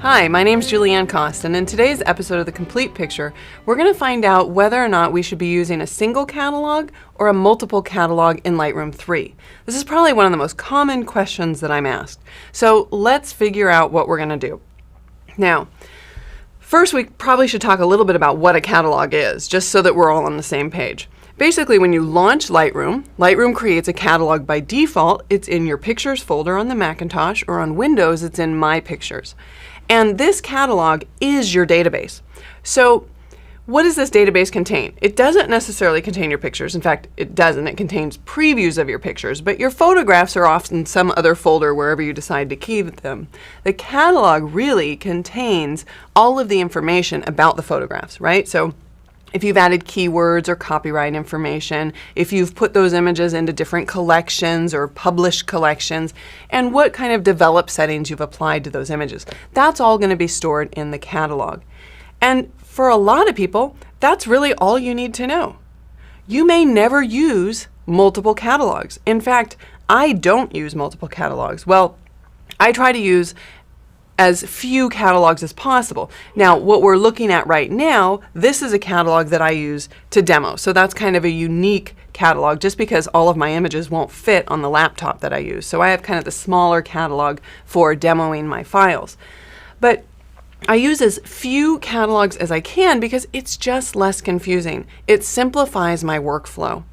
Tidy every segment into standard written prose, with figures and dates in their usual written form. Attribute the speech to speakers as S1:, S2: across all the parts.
S1: Hi, my name's Julieanne Cost, and in today's episode of The Complete Picture, we're going to find out whether or not we should be using a single catalog or a multiple catalog in Lightroom 3. This is probably one of the most common questions that I'm asked. So let's figure out what we're going to do. Now, first we probably should talk a little bit about what a catalog is, just so that we're all on the same page. Basically, when you launch Lightroom, Lightroom creates a catalog by default. It's in your Pictures folder on the Macintosh, or on Windows, it's in My Pictures. And this catalog is your database. So what does this database contain? It doesn't necessarily contain your pictures. In fact, it doesn't. It contains previews of your pictures, but your photographs are off in some other folder wherever you decide to keep them. The catalog really contains all of the information about the photographs, right? So if you've added keywords or copyright information, if you've put those images into different collections or published collections, and what kind of developed settings you've applied to those images, that's all going to be stored in the catalog. And for a lot of people, that's really all you need to know. You may never use multiple catalogs. In fact, I don't use multiple catalogs. Well, I try to use as few catalogs as possible. Now, what we're looking at right now, this is a catalog that I use to demo. So that's kind of a unique catalog just because all of my images won't fit on the laptop that I use. So I have kind of the smaller catalog for demoing my files. But I use as few catalogs as I can because it's just less confusing. It simplifies my workflow.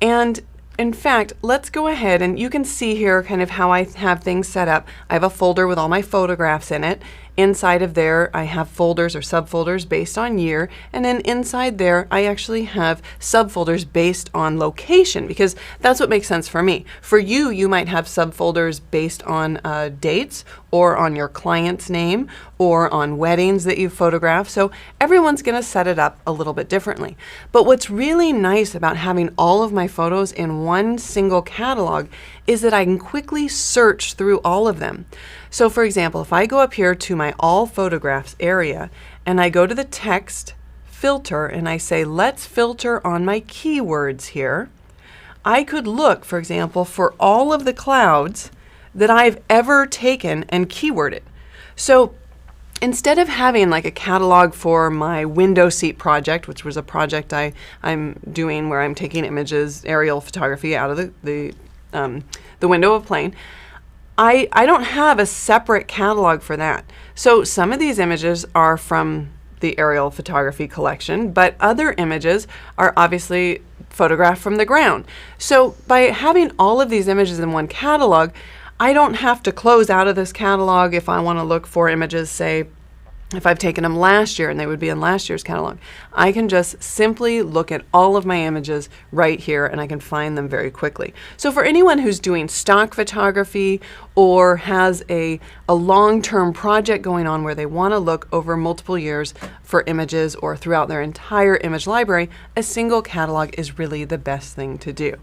S1: And in fact, let's go ahead and you can see here kind of how I have things set up. I have a folder with all my photographs in it. Inside of there, I have folders or subfolders based on year. And then inside there, I actually have subfolders based on location because that's what makes sense for me. For you, you might have subfolders based on dates or on your client's name or on weddings that you photograph. So everyone's going to set it up a little bit differently. But what's really nice about having all of my photos in one single catalog is that I can quickly search through all of them. So for example, if I go up here to my All Photographs area and I go to the text filter and I say, let's filter on my keywords here, I could look, for example, for all of the clouds that I've ever taken and keyworded. So instead of having like a catalog for my window seat project, which was a project I'm doing where I'm taking images, aerial photography out of the window of a plane, I don't have a separate catalog for that. So some of these images are from the aerial photography collection, but other images are obviously photographed from the ground. So by having all of these images in one catalog, I don't have to close out of this catalog if I want to look for images, say, if I've taken them last year and they would be in last year's catalog. I can just simply look at all of my images right here and I can find them very quickly. So for anyone who's doing stock photography or has a long-term project going on where they want to look over multiple years for images or throughout their entire image library, a single catalog is really the best thing to do.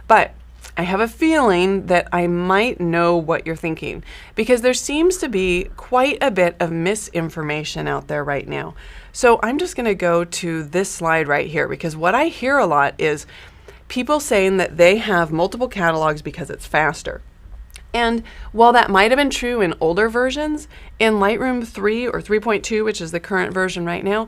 S1: But I have a feeling that I might know what you're thinking because there seems to be quite a bit of misinformation out there right now. So I'm just going to go to this slide right here because what I hear a lot is people saying that they have multiple catalogs because it's faster. And while that might have been true in older versions, in Lightroom 3 or 3.2, which is the current version right now,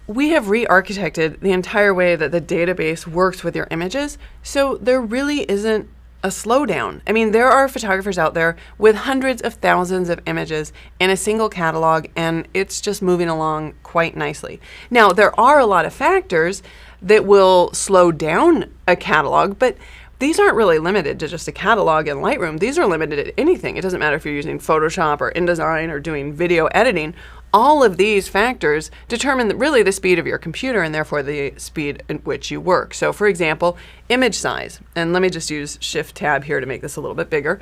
S1: we have re-architected the entire way that the database works with your images, so there really isn't a slowdown. I mean, there are photographers out there with hundreds of thousands of images in a single catalog, and it's just moving along quite nicely. Now, there are a lot of factors that will slow down a catalog, but these aren't really limited to just a catalog in Lightroom. These are limited to anything. It doesn't matter if you're using Photoshop or InDesign or doing video editing. All of these factors determine really the speed of your computer and therefore the speed at which you work. So for example, image size, and let me just use Shift Tab here to make this a little bit bigger.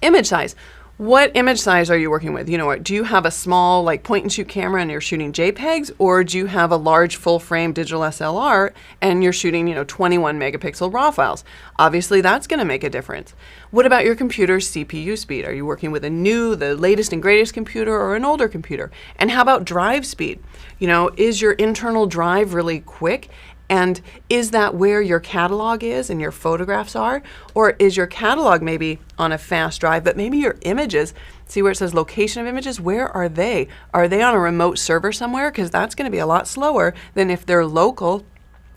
S1: Image size. What image size are you working with? You know, do you have a small like point and shoot camera and you're shooting JPEGs, or do you have a large full frame digital SLR and you're shooting, 21 megapixel RAW files? Obviously that's going to make a difference. What about your computer's CPU speed? Are you working with the latest and greatest computer or an older computer? And how about drive speed? Is your internal drive really quick? And is that where your catalog is and your photographs are? Or is your catalog maybe on a fast drive, but maybe your images, see where it says location of images, where are they? Are they on a remote server somewhere? Because that's going to be a lot slower than if they're local,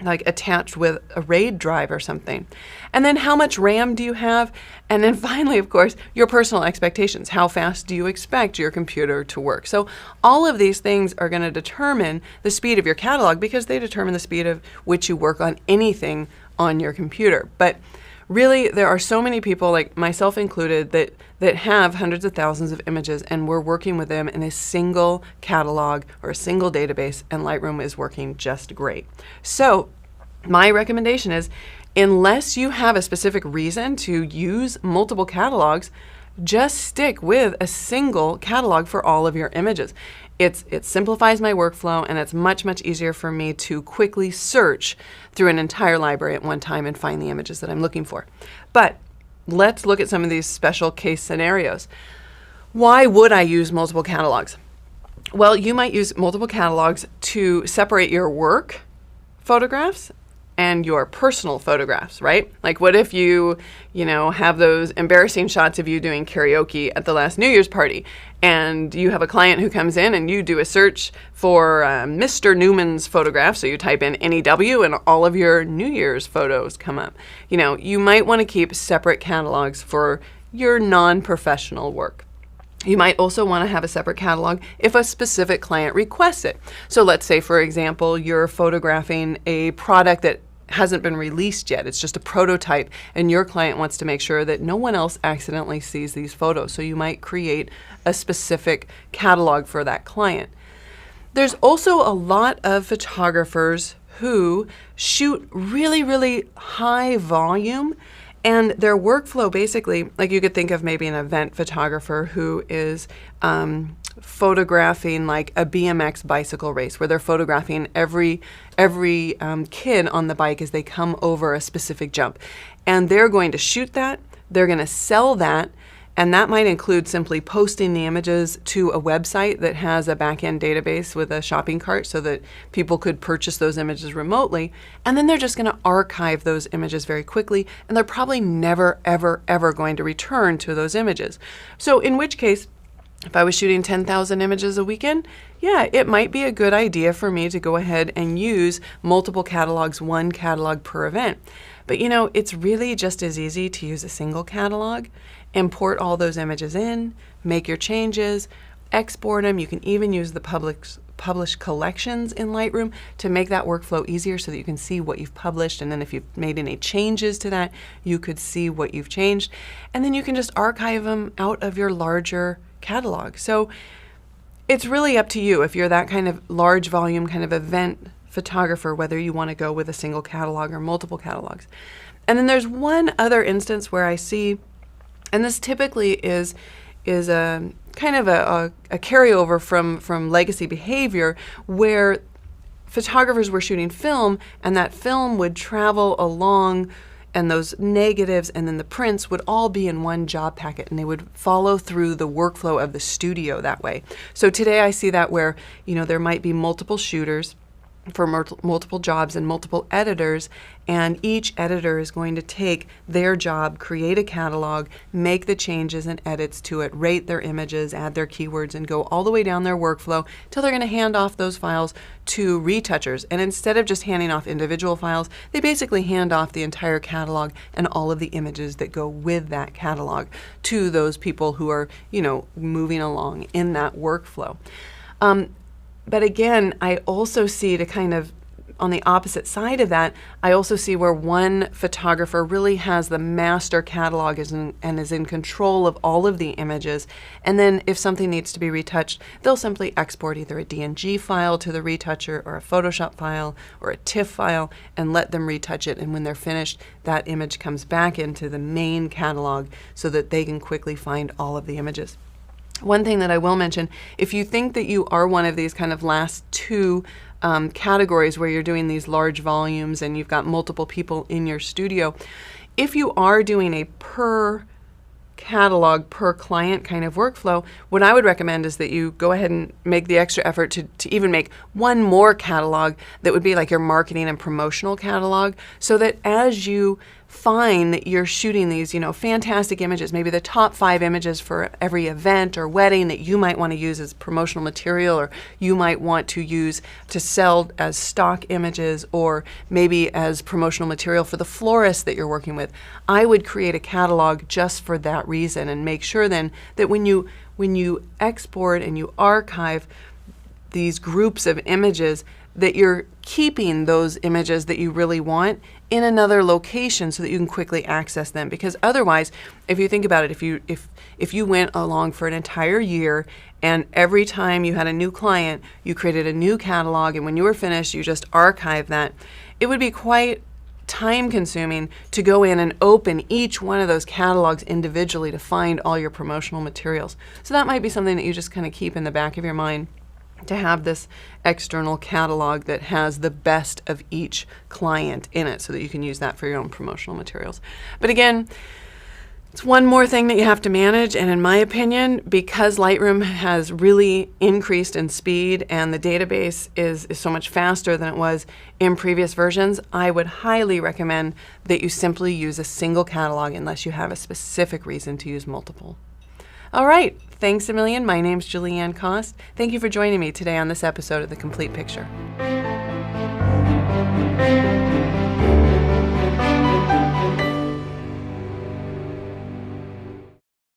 S1: like attached with a RAID drive or something. And then how much RAM do you have? And then finally, of course, your personal expectations. How fast do you expect your computer to work? So all of these things are going to determine the speed of your catalog because they determine the speed of which you work on anything on your computer. But really, there are so many people, like myself included, that have hundreds of thousands of images, and we're working with them in a single catalog or a single database, and Lightroom is working just great. So my recommendation is, unless you have a specific reason to use multiple catalogs, just stick with a single catalog for all of your images. It simplifies my workflow, and it's much, much easier for me to quickly search through an entire library at one time and find the images that I'm looking for. But let's look at some of these special case scenarios. Why would I use multiple catalogs? Well, you might use multiple catalogs to separate your work photographs and your personal photographs, right? Like what if you have those embarrassing shots of you doing karaoke at the last New Year's party, and you have a client who comes in and you do a search for Mr. Newman's photograph, so you type in NEW and all of your New Year's photos come up. You might want to keep separate catalogs for your non-professional work. You might also want to have a separate catalog if a specific client requests it. So let's say, for example, you're photographing a product that hasn't been released yet. It's just a prototype, and your client wants to make sure that no one else accidentally sees these photos. So you might create a specific catalog for that client. There's also a lot of photographers who shoot really, really high volume, and their workflow basically, like you could think of maybe an event photographer who is photographing like a BMX bicycle race, where they're photographing every kid on the bike as they come over a specific jump. And they're going to shoot that, they're going to sell that, and that might include simply posting the images to a website that has a back-end database with a shopping cart so that people could purchase those images remotely. And then they're just going to archive those images very quickly, and they're probably never, ever, ever going to return to those images. So in which case, if I was shooting 10,000 images a weekend, yeah, it might be a good idea for me to go ahead and use multiple catalogs, one catalog per event. But it's really just as easy to use a single catalog, import all those images in, make your changes, export them. You can even use the publish collections in Lightroom to make that workflow easier so that you can see what you've published, and then if you've made any changes to that, you could see what you've changed. And then you can just archive them out of your larger catalog. So it's really up to you if you're that kind of large volume kind of event photographer, whether you want to go with a single catalog or multiple catalogs. And then there's one other instance where I see, and this typically is a kind of a carryover from legacy behavior, where photographers were shooting film, and that film would travel along, and those negatives and then the prints would all be in one job packet, and they would follow through the workflow of the studio that way. So today I see that where there might be multiple shooters for multiple jobs and multiple editors, and each editor is going to take their job, create a catalog, make the changes and edits to it, rate their images, add their keywords, and go all the way down their workflow till they're going to hand off those files to retouchers. And instead of just handing off individual files, they basically hand off the entire catalog and all of the images that go with that catalog to those people who are, moving along in that workflow. But again, I also see, to kind of on the opposite side of that, I also see where one photographer really has the master catalog and is in control of all of the images. And then if something needs to be retouched, they'll simply export either a DNG file to the retoucher or a Photoshop file or a TIFF file and let them retouch it. And when they're finished, that image comes back into the main catalog so that they can quickly find all of the images. One thing that I will mention, if you think that you are one of these kind of last two categories where you're doing these large volumes and you've got multiple people in your studio, if you are doing a per catalog per client kind of workflow, what I would recommend is that you go ahead and make the extra effort to even make one more catalog that would be like your marketing and promotional catalog, so that as you find that you're shooting these, fantastic images, maybe the top 5 images for every event or wedding that you might want to use as promotional material, or you might want to use to sell as stock images, or maybe as promotional material for the florist that you're working with. I would create a catalog just for that reason, and make sure then that when you export and you archive these groups of images, that you're keeping those images that you really want in another location so that you can quickly access them. Because otherwise, if you think about it, if you went along for an entire year and every time you had a new client, you created a new catalog, and when you were finished, you just archived that, it would be quite time consuming to go in and open each one of those catalogs individually to find all your promotional materials. So that might be something that you just kind of keep in the back of your mind, to have this external catalog that has the best of each client in it, so that you can use that for your own promotional materials. But again, it's one more thing that you have to manage, and in my opinion, because Lightroom has really increased in speed and the database is so much faster than it was in previous versions, I would highly recommend that you simply use a single catalog unless you have a specific reason to use multiple. All right, thanks a million. My name's Julieanne Cost. Thank you for joining me today on this episode of The Complete Picture.